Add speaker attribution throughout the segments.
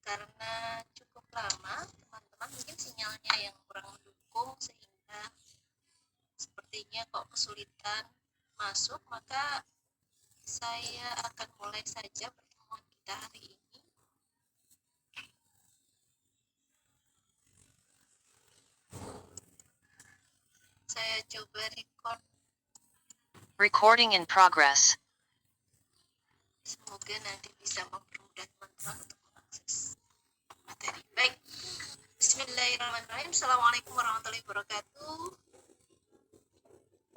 Speaker 1: karena cukup lama teman-teman mungkin sinyalnya yang kurang mendukung sehingga sepertinya kok kesulitan masuk, maka saya akan mulai saja pertemuan kita hari ini. Saya coba record.
Speaker 2: Recording in progress.
Speaker 1: Semoga nanti bisa mempermudah teman-teman untuk mengakses materi. Baik, Bismillahirrahmanirrahim. Assalamualaikum warahmatullahi wabarakatuh.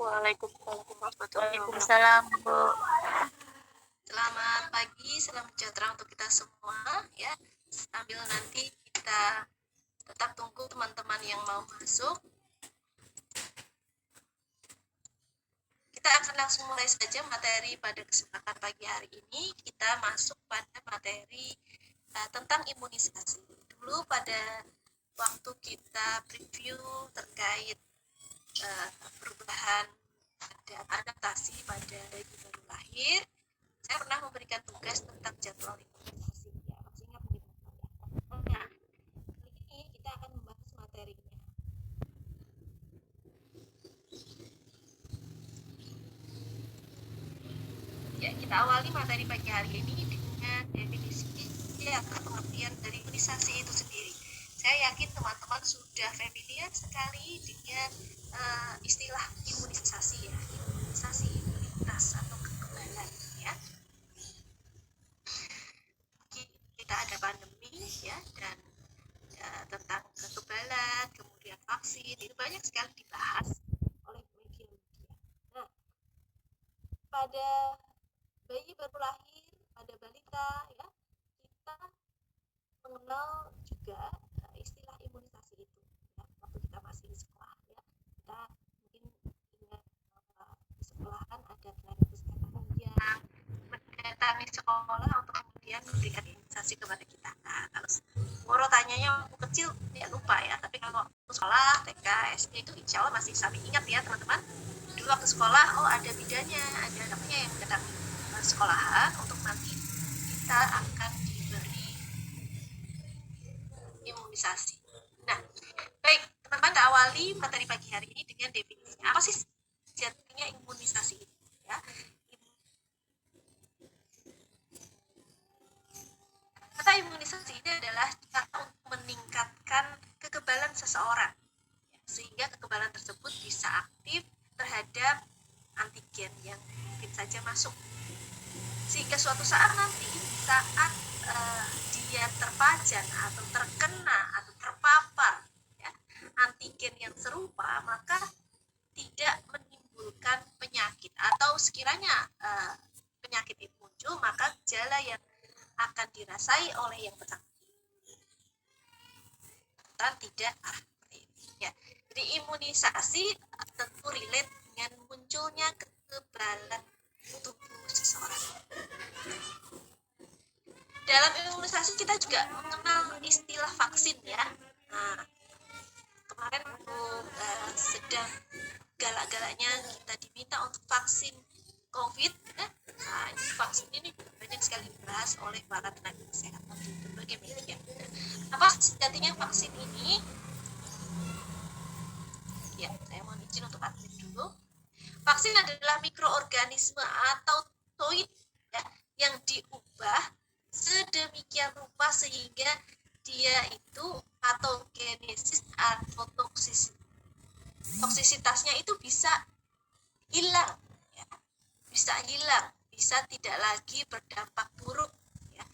Speaker 3: Waalaikumsalam, Bu.
Speaker 1: Selamat pagi, salam sejahtera untuk kita semua ya. Sambil nanti kita tetap tunggu teman-teman yang mau masuk. Kita akan langsung mulai saja materi pada kesempatan pagi hari ini. Kita masuk pada materi tentang imunisasi. Dulu pada waktu kita preview terkait perubahan dan adaptasi pada bayi baru lahir, saya pernah memberikan tugas tentang jadwal imunisasi. Ya, masih ingat begitu? Nah, kali ini kita akan membahas materinya. Ya, kita awali materi pagi hari ini dengan definisi atau pengertian dari imunisasi itu sendiri. Saya yakin teman-teman sudah familiar sekali dengan istilah imunisasi ya, imunisasi imunitas atau kekebalan ya. Kita ada pandemi ya, dan tentang kekebalan, kemudian vaksin, itu banyak sekali dibahas oleh media-media. Nah, pada bayi baru lahir, pada balita ya, kita mengenal juga istilah imunisasi itu ya, waktu kita masih di sekolah ya. Kita mungkin ingat bahwa di sekolahan ada tenaga kesehatan yang mendatangi sekolah untuk kemudian memberikan imunisasi kepada kita. Nah, kalau Moro tanyanya waktu kecil ya lupa ya, tapi kalau waktu sekolah TK SD itu insya Allah masih sampai ingat ya teman-teman. Dulu waktu sekolah ada bidannya, ada namanya yang mendatangi sekolahan untuk nanti kita akan diberi imunisasi. Nah, baik teman-teman, kita awali materi pagi hari ini dengan definisi apa sih sejatinya imunisasi itu ya. Kata imunisasi ini adalah cara untuk meningkatkan kekebalan seseorang ya, sehingga kekebalan tersebut bisa aktif terhadap antigen yang mungkin saja masuk, sehingga suatu saat nanti saat dia terpajan atau terkena atau terpapar ya, antigen yang serupa, maka tidak menimbulkan penyakit, atau sekiranya penyakit itu muncul, maka gejala yang akan dirasai oleh yang bersangkutan tidak ya. Jadi imunisasi tentu relate dengan munculnya kekebalan tubuh seseorang. Dalam imunisasi kita juga mengenal istilah vaksin ya. Nah, kemarin sedang galak-galaknya kita diminta untuk vaksin COVID ya. Nah, vaksin ini banyak sekali dibahas oleh para tenaga kesehatan di berbagai media. Apa sejatinya vaksin ini? Ya, saya mohon izin untuk admin dulu. Vaksin adalah mikroorganisme atau toid ya, yang diubah sedemikian rupa sehingga dia itu patogenesis atau toksisitasnya itu bisa hilang ya. Bisa tidak lagi berdampak buruk ya.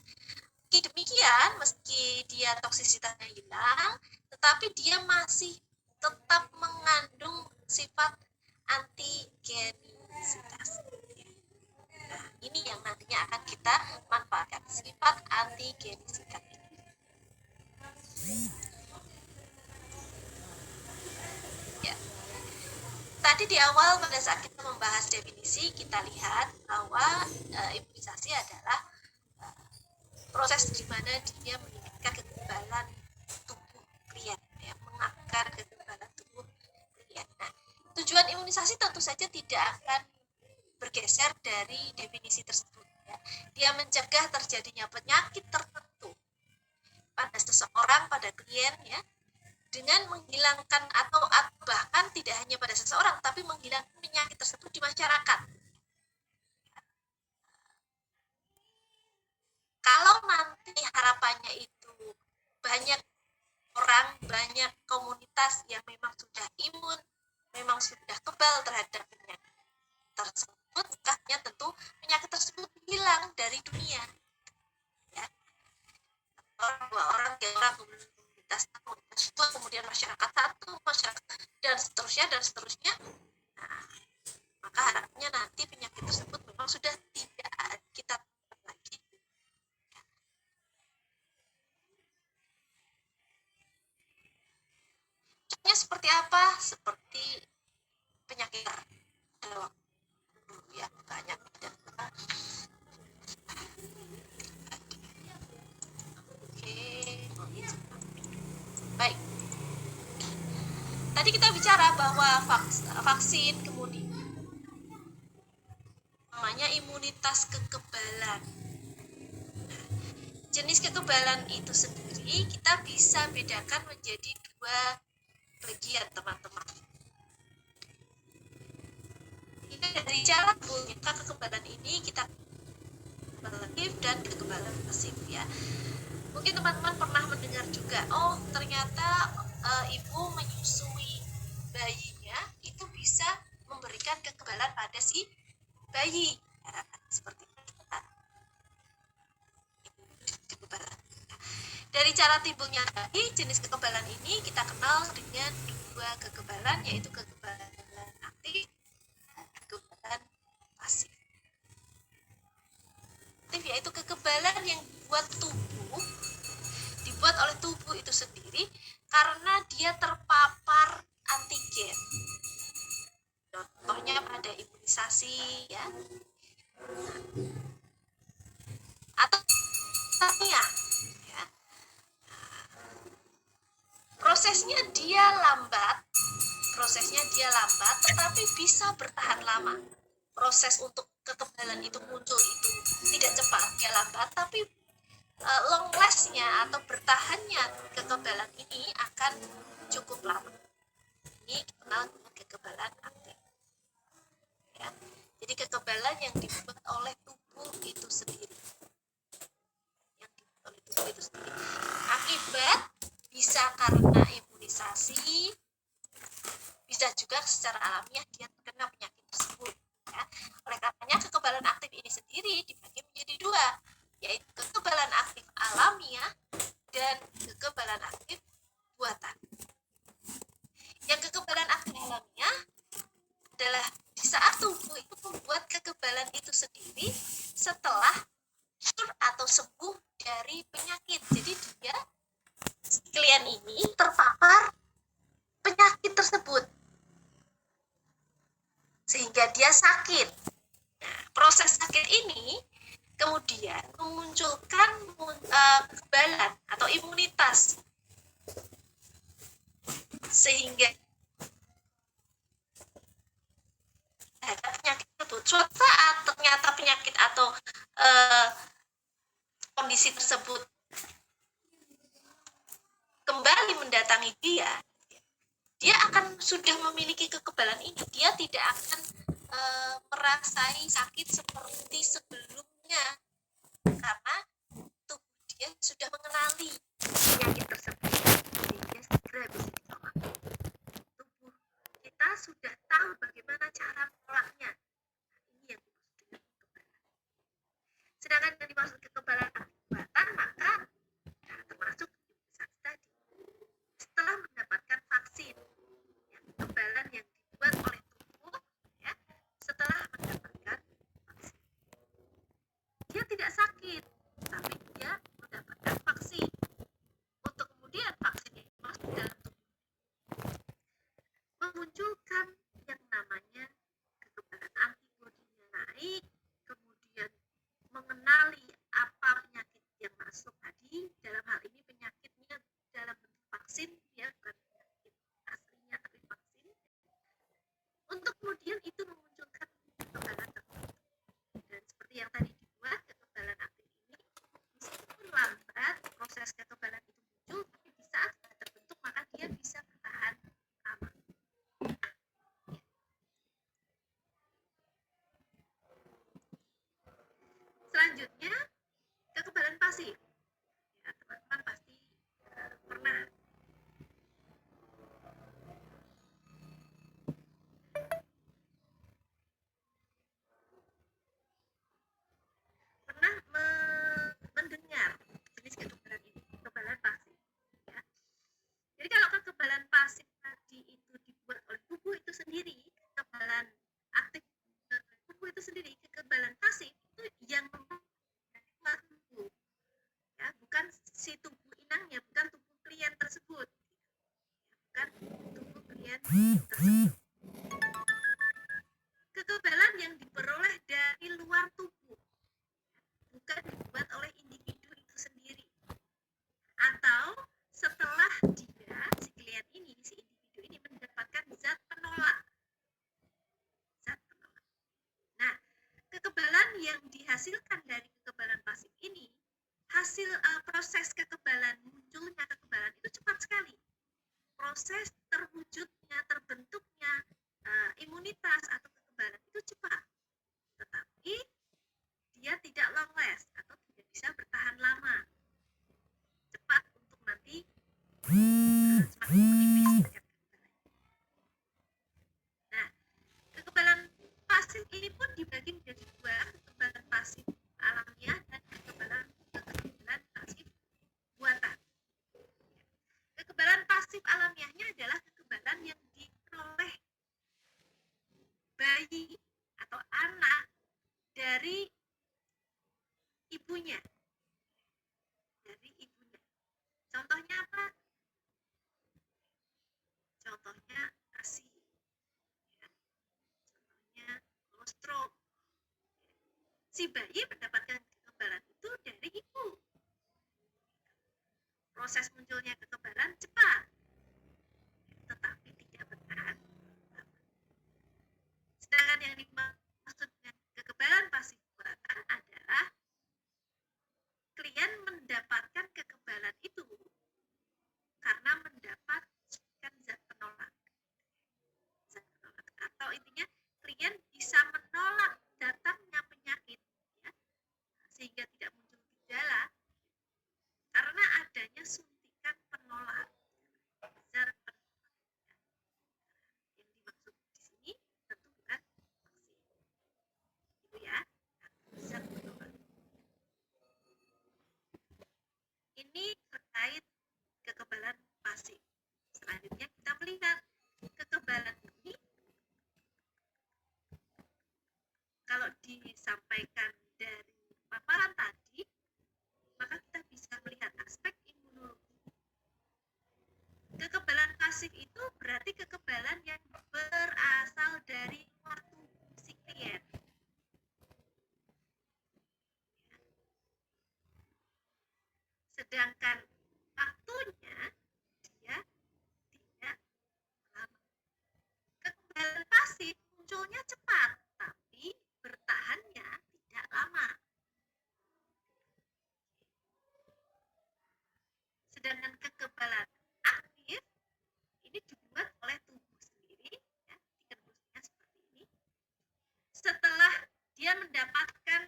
Speaker 1: Demikian, meski dia toksisitasnya hilang, tetapi dia masih tetap mengandung sifat antigenisitas. Nah, ini yang nantinya akan kita manfaatkan, sifat antigenisitas ini. Ya. Tadi di awal pada saat kita membahas definisi, kita lihat bahwa imunisasi adalah proses di mana dia meningkatkan kekebalan tubuh klien, ya, mengakar kekebalan tubuh klien. Nah, tujuan imunisasi tentu saja tidak akan bergeser dari definisi tersebut. Ya. Dia mencegah terjadinya penyakit tertentu pada seseorang, pada klien ya, dengan menghilangkan atau bahkan tidak hanya pada seseorang, tapi menghilangkan penyakit tersebut di masyarakat. Kalau nanti harapannya itu banyak orang, banyak komunitas yang memang sudah imun, memang sudah kebal terhadap penyakit tersebut, makanya tentu penyakit tersebut hilang dari dunia. Ya. Dua orang, tiga orang, komunitas satu, kemudian masyarakat satu, masyarakat dan seterusnya. Nah, maka harapnya nanti penyakit tersebut memang sudah tidak kita lagi. Contohnya seperti apa? Seperti penyakit ya banyak. Baik. Tadi kita bicara bahwa vaksin, kemudian namanya imunitas kekebalan. Jenis kekebalan itu sendiri kita bisa bedakan menjadi dua bagian, teman-teman. Ini dari cara kita kekebalan ini kita aktif dan kekebalan pasif ya. Mungkin teman-teman pernah mendengar juga, oh ternyata ibu menyusui bayinya itu bisa memberikan kekebalan pada si bayi. Ya, seperti itu. Kekebalan. Dari cara timbulnya tadi, jenis kekebalan ini kita kenal dengan dua kekebalan, yaitu kekebalan aktif dan kekebalan pasif. Aktif yaitu kekebalan yang dibuat oleh tubuh itu sendiri karena dia terpapar antigen. Contohnya pada imunisasi ya. Atau ya. Prosesnya dia lambat, tetapi bisa bertahan lama. Proses untuk kekebalan itu muncul itu tidak cepat, dia lambat, tapi long last-nya atau bertahannya kekebalan ini akan cukup lama. Ini dikenal dengan kekebalan aktif. Ya. Jadi kekebalan yang dibuat oleh tubuh itu sendiri. Akibat bisa karena imunisasi, bisa juga secara alamiah dia terkena penyakit tersebut. Ya. Oleh karenanya kekebalan aktif ini sendiri dibagi menjadi dua, yaitu kekebalan aktif alamiah dan kekebalan aktif buatan. Yang kekebalan aktif alamiah adalah di saat tubuh itu membuat kekebalan itu sendiri setelah atau sembuh dari penyakit. Jadi dia klien ini terpapar penyakit tersebut sehingga dia sakit. Nah, proses sakit ini kemudian memunculkan kekebalan atau imunitas sehingga ada penyakit tersebut. Suatu saat ternyata penyakit atau kondisi tersebut kembali mendatangi dia akan sudah memiliki kekebalan ini. Dia tidak akan merasai sakit seperti sebelumnya karena tubuh dia sudah mengenali penyakit tersebut sehingga segera bisa ditolak. Tubuh kita sudah tahu bagaimana cara mengolahnya. Ini yang dimaksud dengan kekebalan. Sedangkan yang dimaksud kekebalan buatan maka termasuk imunisasi tadi. Setelah mendapatkan vaksin, kekebalan yang dibuat oleh tubuh ya, setelah mendapatkan vaksin, dia tidak sakit, tapi dia mendapatkan vaksin. Untuk kemudian vaksin yang masuk dalam tubuh memunculkan yang namanya kekebalan antibodinya naik, kemudian mengenali apa penyakit yang masuk tadi. Dalam hal ini penyakitnya dalam bentuk vaksin ya, bukan penyakit aslinya tapi vaksin, untuk kemudian itu memunculkan kekebalan tersebut. Dan seperti yang tadi dibuat, kekebalan aktif ini meskipun lambat, proses kekebalan itu Selanjutnya kekebalan pasif. Ya, teman-teman pasti pernah mendengar jenis kekebalan ini, kekebalan pasif. Ya. Jadi kalau kekebalan pasif tadi itu dibuat oleh tubuh itu sendiri, kekebalan aktif tubuh itu sendiri, kekebalan pasif itu yang membuat tubuh, ya, bukan si tubuh inangnya, bukan tubuh klien tersebut, ya, bukan tubuh klien tersebut. Kekebalan yang diperoleh dari luar tubuh, bukan dibuat oleh individu itu sendiri, atau setelah dia, si klien ini, si individu ini mendapatkan zat penolak. Nah, kekebalan yang dihasilkan dari kekebalan pasif ini, hasil proses kekebalan, munculnya kekebalan itu cepat sekali. Proses terwujudnya, terbentuknya imunitas atau kekebalan itu cepat, tetapi dia tidak long last atau tidak bisa bertahan lama. Cepat untuk nanti semakin menipis tingkat kekebalannya. Nah, kekebalan pasif ini pun dibagi menjadi dua, kekebalan pasif alamiah dan kekebalan pasif buatan. Kekebalan pasif alamiahnya adalah kekebalan yang diperoleh bayi atau anak dari ibunya. Dari ibunya. Contohnya apa? Contohnya ASI. Ya. Contohnya kolostrum. Si bayi mendapatkan kekebalan itu dari ibu. Proses munculnya kekebalan cepat, tetapi tidak bertahan lama. Sedangkan yang dimaksud dengan kekebalan pasif buatan adalah klien mendapatkan kekebalan itu karena mendapatkan zat penolak. Atau intinya klien bisa menolak datangnya penyakit, ya, sehingga tidak muncul gejala karena adanya suntikan penolak, zat penolak. Yang dimaksud di sini tentu bukan vaksin, itu ya, zat penolak. Ini terkait kekebalan pasif. Selanjutnya kita melihat kekebalan ini kalau disampaikan dari paparan tadi, maka kita bisa melihat aspek imunologi. Kekebalan pasif itu berarti kekebalan yang berasal dari luar tubuh si klien. Sedangkan waktunya dia tidak lama. Kekebalan pasif munculnya cepat, tapi bertahannya tidak lama. Sedangkan kekebalan aktif ini dibuat oleh tubuh sendiri, ya, dikendusnya seperti ini. Setelah dia mendapatkan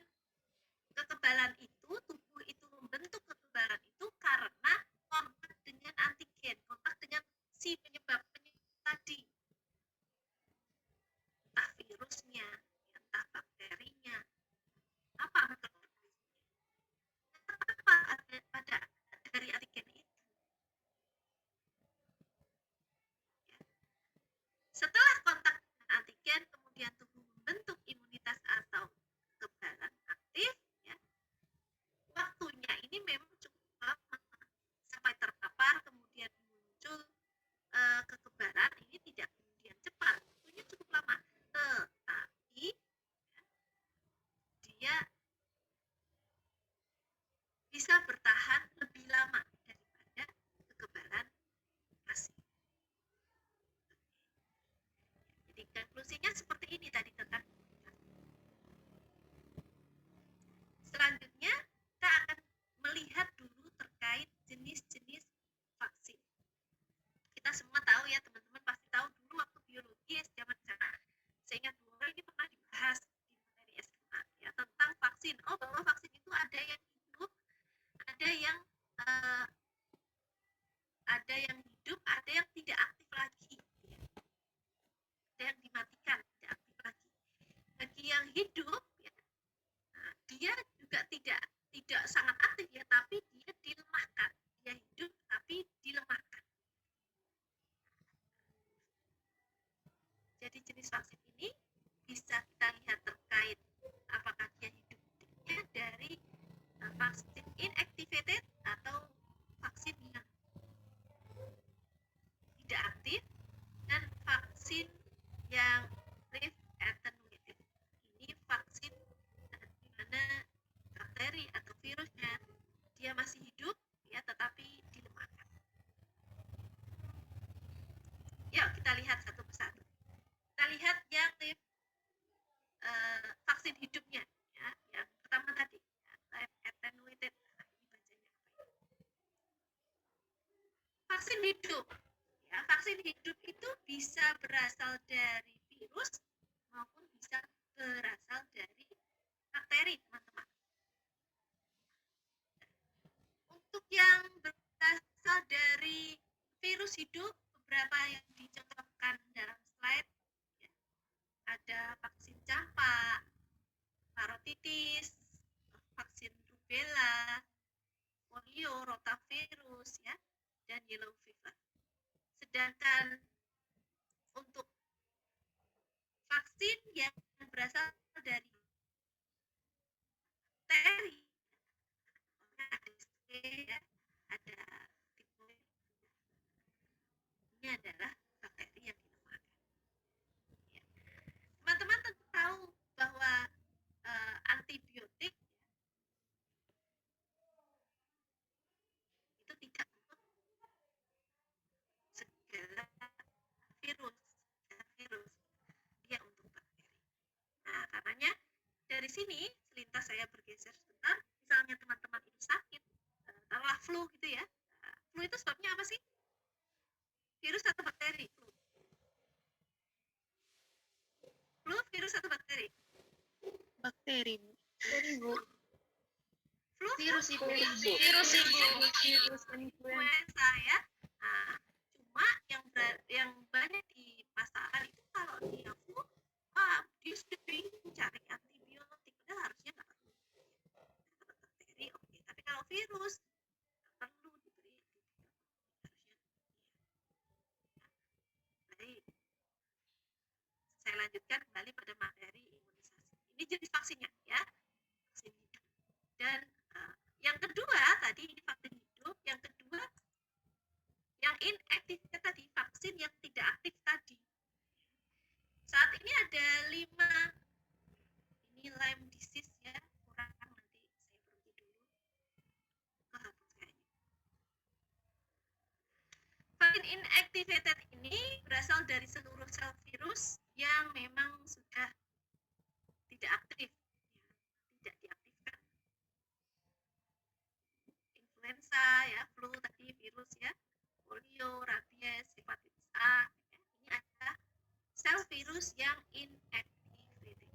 Speaker 1: kekebalan itu, tubuh itu membentuk kekebalan itu karena kontak dengan antigen, kontak dengan si penyebab tadi, entah virusnya, entah bakterinya, apa mekanismenya, apa pada dari antigen itu. Ya. Setelah kontak dengan antigen, kemudian tubuh membentuk imunitas atau kekebalan aktif, ya. Waktunya ini memang cukup lama sampai terpapar, kemudian muncul kekebalan ini tidak kemudian cepat, waktunya cukup lama, tetapi ya, dia bisa bertahan lebih lama daripada kekebalan pasif. Jadi konklusinya seperti ini tadi tentang selanjutnya kita akan melihat dulu terkait jenis-jenis vaksin. Kita semua tahu ya, teman-teman pasti tahu dulu waktu biologi zaman sana. Saya ingat dulu ini pernah dibahas di materi SMA, ya, tentang vaksin. Oh, bahwa vaksin hidup ya, dia juga tidak sangat aktif ya, tapi dia dilemahkan. Dia hidup tapi dilemahkan. Jadi jenis vaksin ini bisa kita lihat terkait apakah dia hidupnya dari vaksin inactivated atau vaksin yang tidak aktif, dan vaksin yang live attenuated. Ini vaksin di mana bakteri atau virusnya dia masih hidup ya, tetapi dilemahkan. Yuk kita lihat satu persatu. Kita lihat yang live vaksin hidupnya ya, yang pertama tadi ya, live attenuated. Nah, ini bacanya apa ya? Vaksin hidup ya, vaksin hidup itu bisa berasal dari virus maupun bisa berasal dari bakteri, teman-teman. Untuk yang berasal dari virus hidup, beberapa yang dicontohkan dalam slide ya, ada vaksin campak, parotitis, vaksin rubella, polio, rotavirus ya, dan yellow fever. Sedangkan untuk vaksin yang berasal dari bakteri, ada ya, ada tipe, ini adalah bakteri yang dilemahkan. Ya. Teman-teman tentu tahu bahwa antibiotik itu tidak untuk segala virus, dia untuk bakteri. Nah, karenanya dari sini selintas saya bergeser sebentar. Misalnya teman-teman itu sakit, taruhlah flu gitu ya. Flu itu sebabnya apa sih? Virus atau bakteri? Flu virus atau bakteri?
Speaker 3: Bakteri, Bu.
Speaker 1: Flu
Speaker 3: Virus ibu.
Speaker 1: virus influenza ya. Nah, cuma yang banyak di pasaran itu kalau dia flu, dia sudah bingung cari antibiotik, padahal harusnya nggak perlu. Kalau bakteri oke, tapi kalau virus perlu diberi antibiotik harusnya. Baik, saya lanjutkan kembali pada materi imunisasi. Ini jenis vaksinnya ya, vaksin hidup. Dan yang kedua tadi ini vaksin hidup, yang kedua yang inaktif tadi, vaksin yang tidak aktif tadi. Saat ini ada 5, ini Lyme disease ya, kurang nanti saya berhenti dulu. Hapus kayaknya. Vaksin inactivated ini berasal dari seluruh sel virus yang memang sudah tidak aktif, ya, tidak diaktifkan. Influenza ya, flu tadi, virus ya, polio, rabies, hepatitis A. Ya. Ini ada sel virus yang inactivated.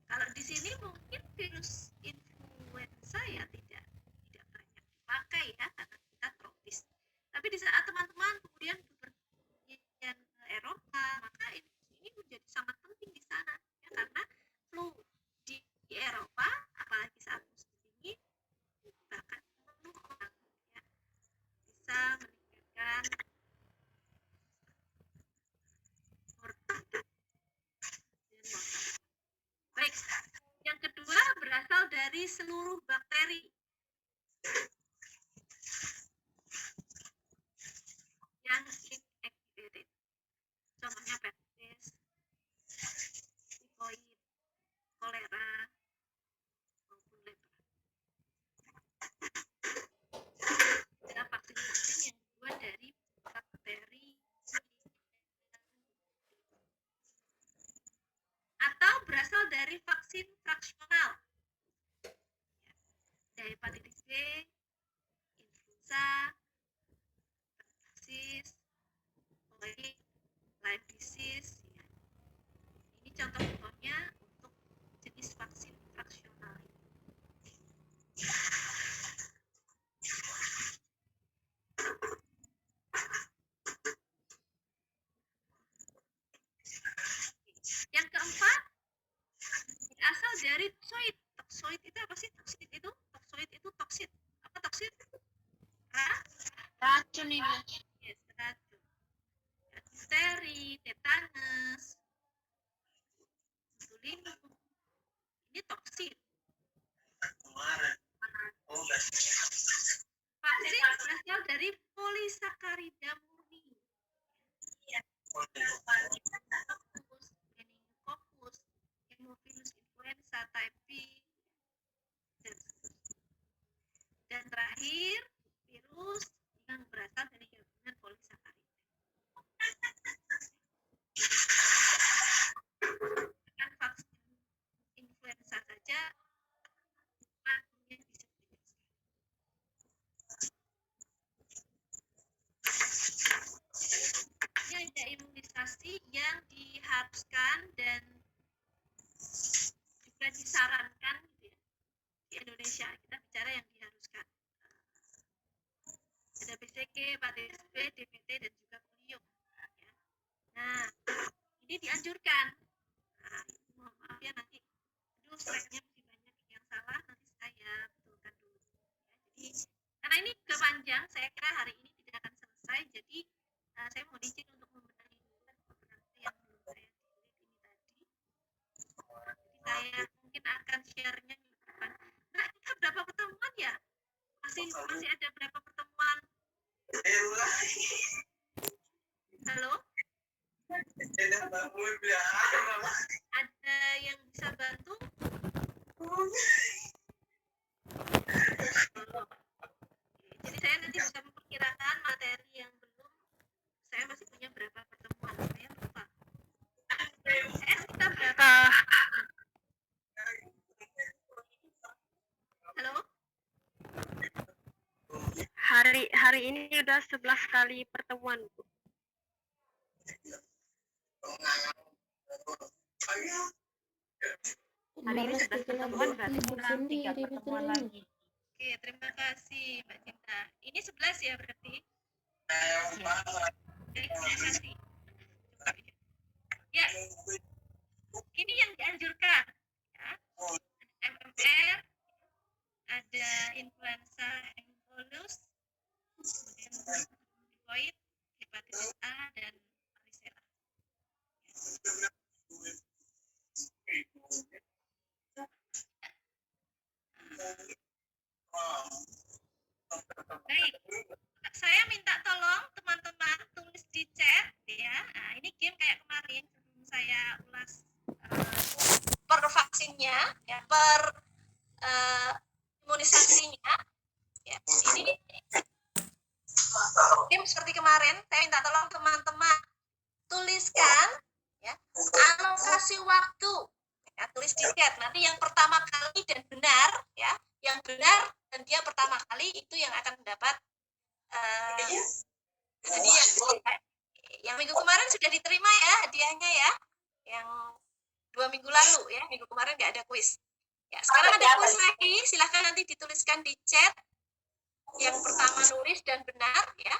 Speaker 1: Kalau di sini mungkin virus influenza ya tidak banyak dipakai ya, karena kita tropis. Tapi di saat teman-teman kemudian bepergian ke Eropa, maka ini menjadi sangat penting di sana ya, karena flu di Eropa apalagi saat musim dingin bahkan membunuh orang ya, bisa meningkatkan mortalitas dan mortalitas. Baik, yang kedua berasal dari seluruh bakteri yang inactivated. Contohnya pertussis, tifoid, kolera, maupun lepra. Ada vaksin-vaksin yang dibuat dari bakteri atau berasal dari vaksin fraksional. Dari hepatitis B, influenza, pertussis, polio, Lyme disease. Ya. Ini contoh-contohnya untuk jenis vaksin fraksional. Yang keempat, dari toksoid. Toksoid itu apa sih? Toksoid itu toksit. Apa toksit?
Speaker 3: Racun ini.
Speaker 1: Yes, racun. Difteri, tetanus, botulinum. Ini toksit. Vaksin berasal dari polisakarida murni. Meningococcus, Haemophilus influenza type B, dan terakhir virus yang berasal dari gabungan polisakarida. Dengan vaksin influenza saja bisa ini ada imunisasi yang diharuskan dan juga disarankan gitu ya. Di Indonesia kita bicara yang diharuskan. Ada BCG, hepatitis B, DPT, dan juga polio. Ya. Nah, ini dianjurkan. Nah, mohon maaf ya nanti, aduh slide-nya masih banyak yang salah, nanti saya betulkan dulu. Ya, jadi, karena ini juga panjang, saya kira hari ini tidak akan selesai, jadi saya mohon izin untuk membenahi dulu beberapa yang belum saya delete ini tadi. Jadi saya mungkin akan share-nya di depan. Nah, kita berapa pertemuan ya? Masih ada berapa pertemuan? Halo? Ada yang bisa bantu? Jadi saya nanti bisa memperkirakan materi yang belum. Saya masih punya berapa pertemuan? Saya lupa. Kita berapa? Halo?
Speaker 3: Hari ini udah 11 kali pertemuan, Bu. Hari ini 11 pertemuan, berarti kurang 3 pertemuan lagi.
Speaker 1: Oke, terima kasih Mbak Cinta. Ini 11 ya berarti? Terima kasih. Ya, ini yang dianjurkan. Ya. Ada MMR, ada influenza Haemophilus, kemudian tifoid, hepatitis A, dan varicella. Baik, saya minta tolong teman-teman tulis di chat ya. Nah, ini game kayak kemarin sebelum saya ulas per vaksinnya, ya, per imunisasinya. Ya, ini game seperti kemarin. Saya minta tolong teman-teman tuliskan ya alokasi waktu. Ya, tulis di chat. Nanti yang pertama kali dan benar ya, yang benar dan dia pertama kali itu yang akan mendapat jadi yang minggu kemarin sudah diterima ya hadiahnya ya, yang 2 minggu lalu ya, minggu kemarin nggak ada kuis. Ya, sekarang ada kuis lagi, silahkan nanti dituliskan di chat. Yang pertama nulis dan benar ya.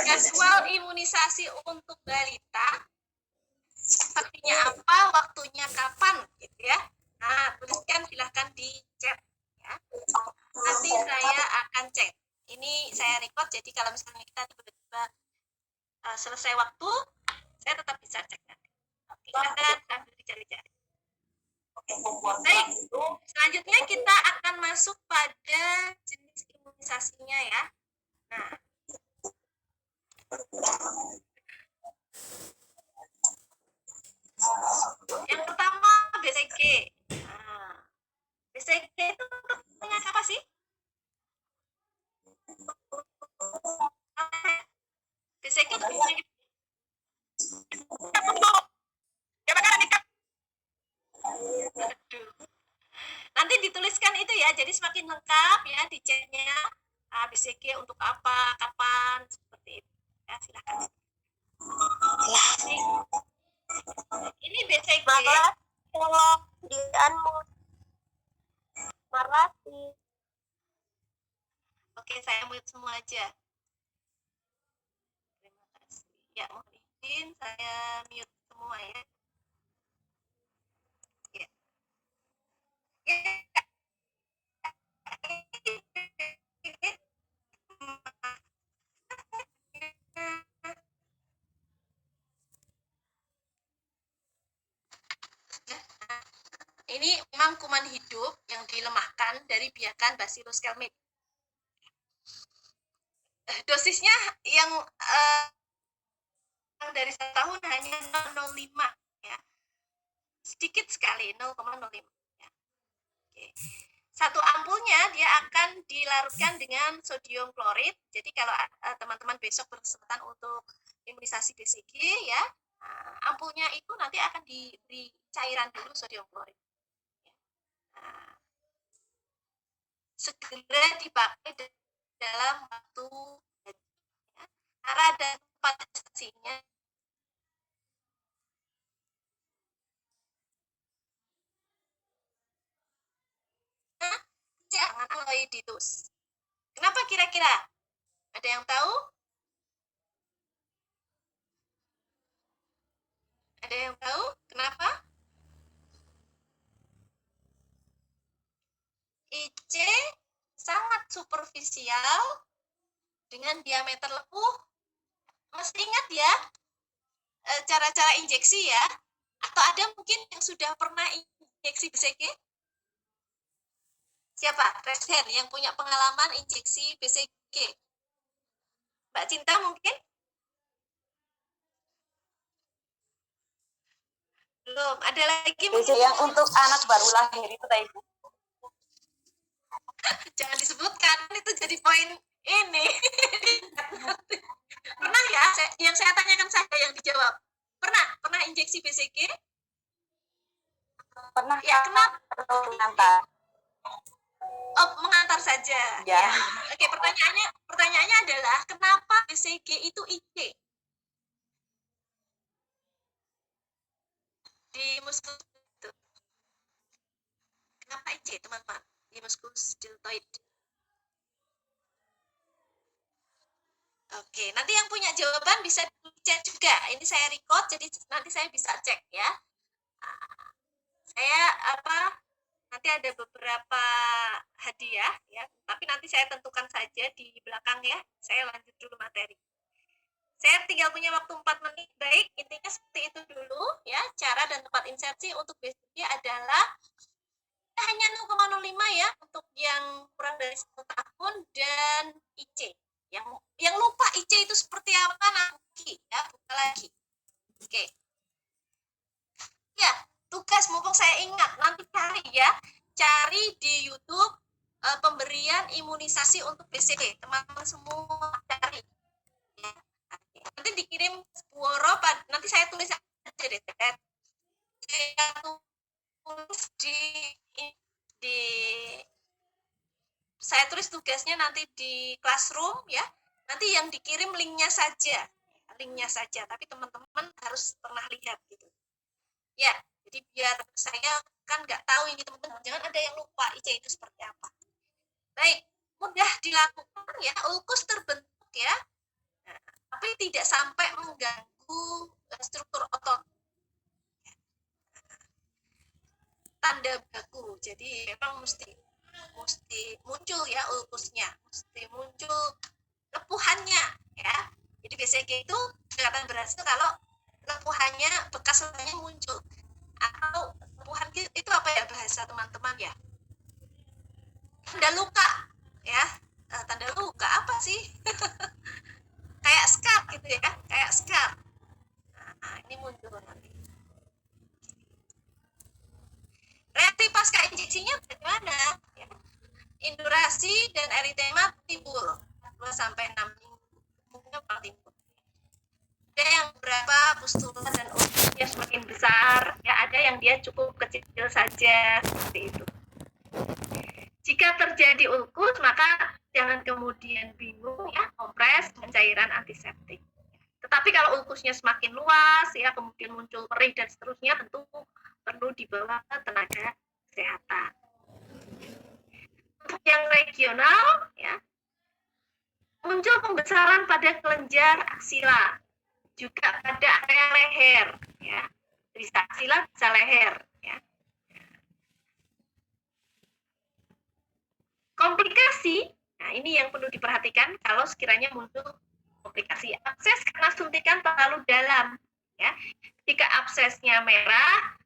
Speaker 1: Jadwal imunisasi untuk balita, vaksinnya apa, waktunya kapan gitu ya. Nah, tuliskan silahkan di chat ya. Nanti saya akan cek. Ini saya record, jadi kalau misalnya kita tiba-tiba selesai waktu, saya tetap bisa cek nanti. Oke, silahkan sambil dicari-cari. Baik, selanjutnya kita akan masuk pada jenis imunisasinya ya. Nah, yang pertama BCG. Nah, BCG itu penyakit apa sih? BCG itu penyakit. Nanti dituliskan itu ya, jadi semakin lengkap ya di chatnya. BCG untuk apa, kapan, seperti itu. Ya, silakan. Ini BCG. Kalau di Marati. Oke, saya mute semua aja. Terima kasih. Ya, mohon izin saya mute semua ya. ini memang kuman hidup yang dilemahkan dari biakan Bacillus calmette. Dosisnya yang dari 1 tahun hanya 0,05 ya. Sedikit sekali 0,05 ya. Oke. Satu ampulnya dia akan dilarutkan dengan sodium klorid. Jadi kalau teman-teman besok berkesempatan untuk imunisasi BCG ya, ampulnya itu nanti akan diberi cairan dulu sodium klorid. Segera dipakai dalam waktu ya. Cara dan tempat injeksinya jangan aloiditus. Kenapa kira-kira? Ada yang tahu? Ada yang tahu kenapa? IC sangat superficial dengan diameter lepuh. Masih ingat ya cara-cara injeksi ya? Atau ada mungkin yang sudah pernah injeksi BCG? Siapa? Raise hand yang punya pengalaman injeksi BCG. Mbak Cinta mungkin? Belum. Ada lagi mungkin?
Speaker 4: Yang untuk anak baru lahir itu tadi Bu.
Speaker 1: Jangan disebutkan, itu jadi poin ini. Pernah ya? Yang saya tanyakan saya yang dijawab. Pernah injeksi BCG?
Speaker 4: Pernah
Speaker 1: Ya, kenapa?
Speaker 4: mengantar.
Speaker 1: Oh, mengantar saja.
Speaker 4: Ya.
Speaker 1: Oke, pertanyaannya adalah kenapa BCG itu IC? Di muskus itu. Kenapa IC, teman-teman? Di muskus deltoid. Oke, nanti yang punya jawaban bisa dicek juga. Ini saya record, jadi nanti saya bisa cek ya. Saya nanti ada beberapa hadiah ya, tapi nanti saya tentukan saja di belakang ya. Saya lanjut dulu materi. Saya tinggal punya waktu 4 menit. Baik, intinya seperti itu dulu ya. Cara dan tempat insersi untuk BCG adalah hanya 0,05 ya untuk yang kurang dari 1 tahun dan IC. Yang lupa IC itu seperti apa nanti ya, buka lagi. Oke. Ya, tugas mumpung saya ingat nanti cari ya. Cari di YouTube pemberian imunisasi untuk BCG. Teman-teman semua cari. Ya. Nanti dikirim Woro, nanti saya tulis aja deh. Saya tulis di saya tulis tugasnya nanti di classroom ya. Nanti yang dikirim linknya saja, tapi teman-teman harus pernah lihat gitu. Ya, jadi biar saya kan nggak tahu ini teman-teman, jangan ada yang lupa IC itu seperti apa. Baik, mudah dilakukan ya, ulkus terbentuk ya, tapi tidak sampai mengganggu struktur otot. Tanda baku, jadi memang mesti muncul ya ulkusnya, mesti muncul lepuhannya ya. Jadi BCG itu kelihatan berhasil kalau lepuhannya, bekas lepuhannya muncul. Atau lepuhan itu apa ya bahasa teman-teman ya? Tanda luka ya. Tanda luka apa sih? Kayak scar gitu ya, kayak scar. Nah, ini muncul nanti. Reaksi pasca injeksinya bagaimana? Ya. Indurasi dan eritema timbul 2 sampai 6 minggu. Mungkin timbul. Ada yang berapa pustula dan ulkusnya semakin besar, ya ada yang dia cukup kecil saja seperti itu. Jika terjadi ulkus, maka jangan kemudian bingung ya, kompres dengan cairan antiseptik. Tetapi kalau ulkusnya semakin luas, ya kemudian muncul perih dan seterusnya, tentu perlu dibawa ke tenaga kesehatan. Untuk yang regional, ya muncul pembesaran pada kelenjar aksila, juga pada area leher, ya bisa aksila, bisa leher, ya. Komplikasi, nah ini yang perlu diperhatikan kalau sekiranya muncul komplikasi abses karena suntikan terlalu dalam ya. Jika absesnya merah,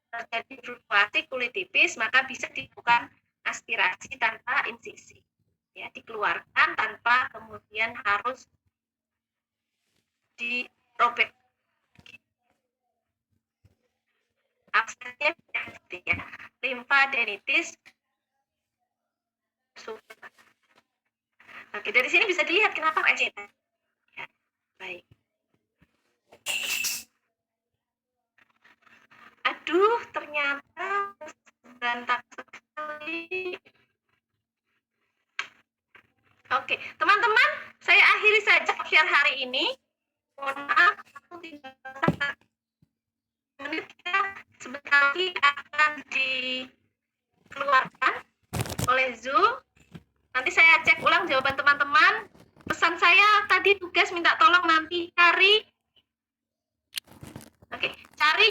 Speaker 1: terjadi fluktuasi kulit tipis, maka bisa dilakukan aspirasi tanpa insisi. Ya, dikeluarkan tanpa kemudian harus dirobek. Aksesnya ya, limfadenitis. Oke, dari sini bisa dilihat kenapa RCT. Ya, baik. Aduh, ternyata berantakan sekali. Oke, teman-teman, saya akhiri saja share hari ini. Mohon maaf, aku tidak menit ya, sebentar lagi akan dikeluarkan oleh Zoom. Nanti saya cek ulang jawaban teman-teman. Pesan saya tadi tugas minta tolong nanti cari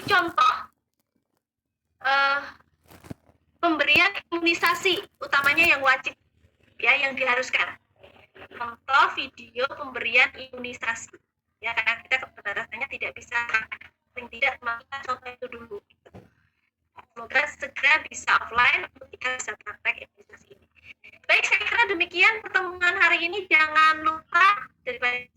Speaker 1: contoh pemberian imunisasi, utamanya yang wajib, ya, yang diharuskan. Contoh video pemberian imunisasi, ya, karena kita kebenarannya tidak bisa, paling tidak maka contoh itu dulu. Semoga segera bisa offline untuk kita bisa praktek imunisasi ini. Baik, saya kira demikian pertemuan hari ini. Jangan lupa daripada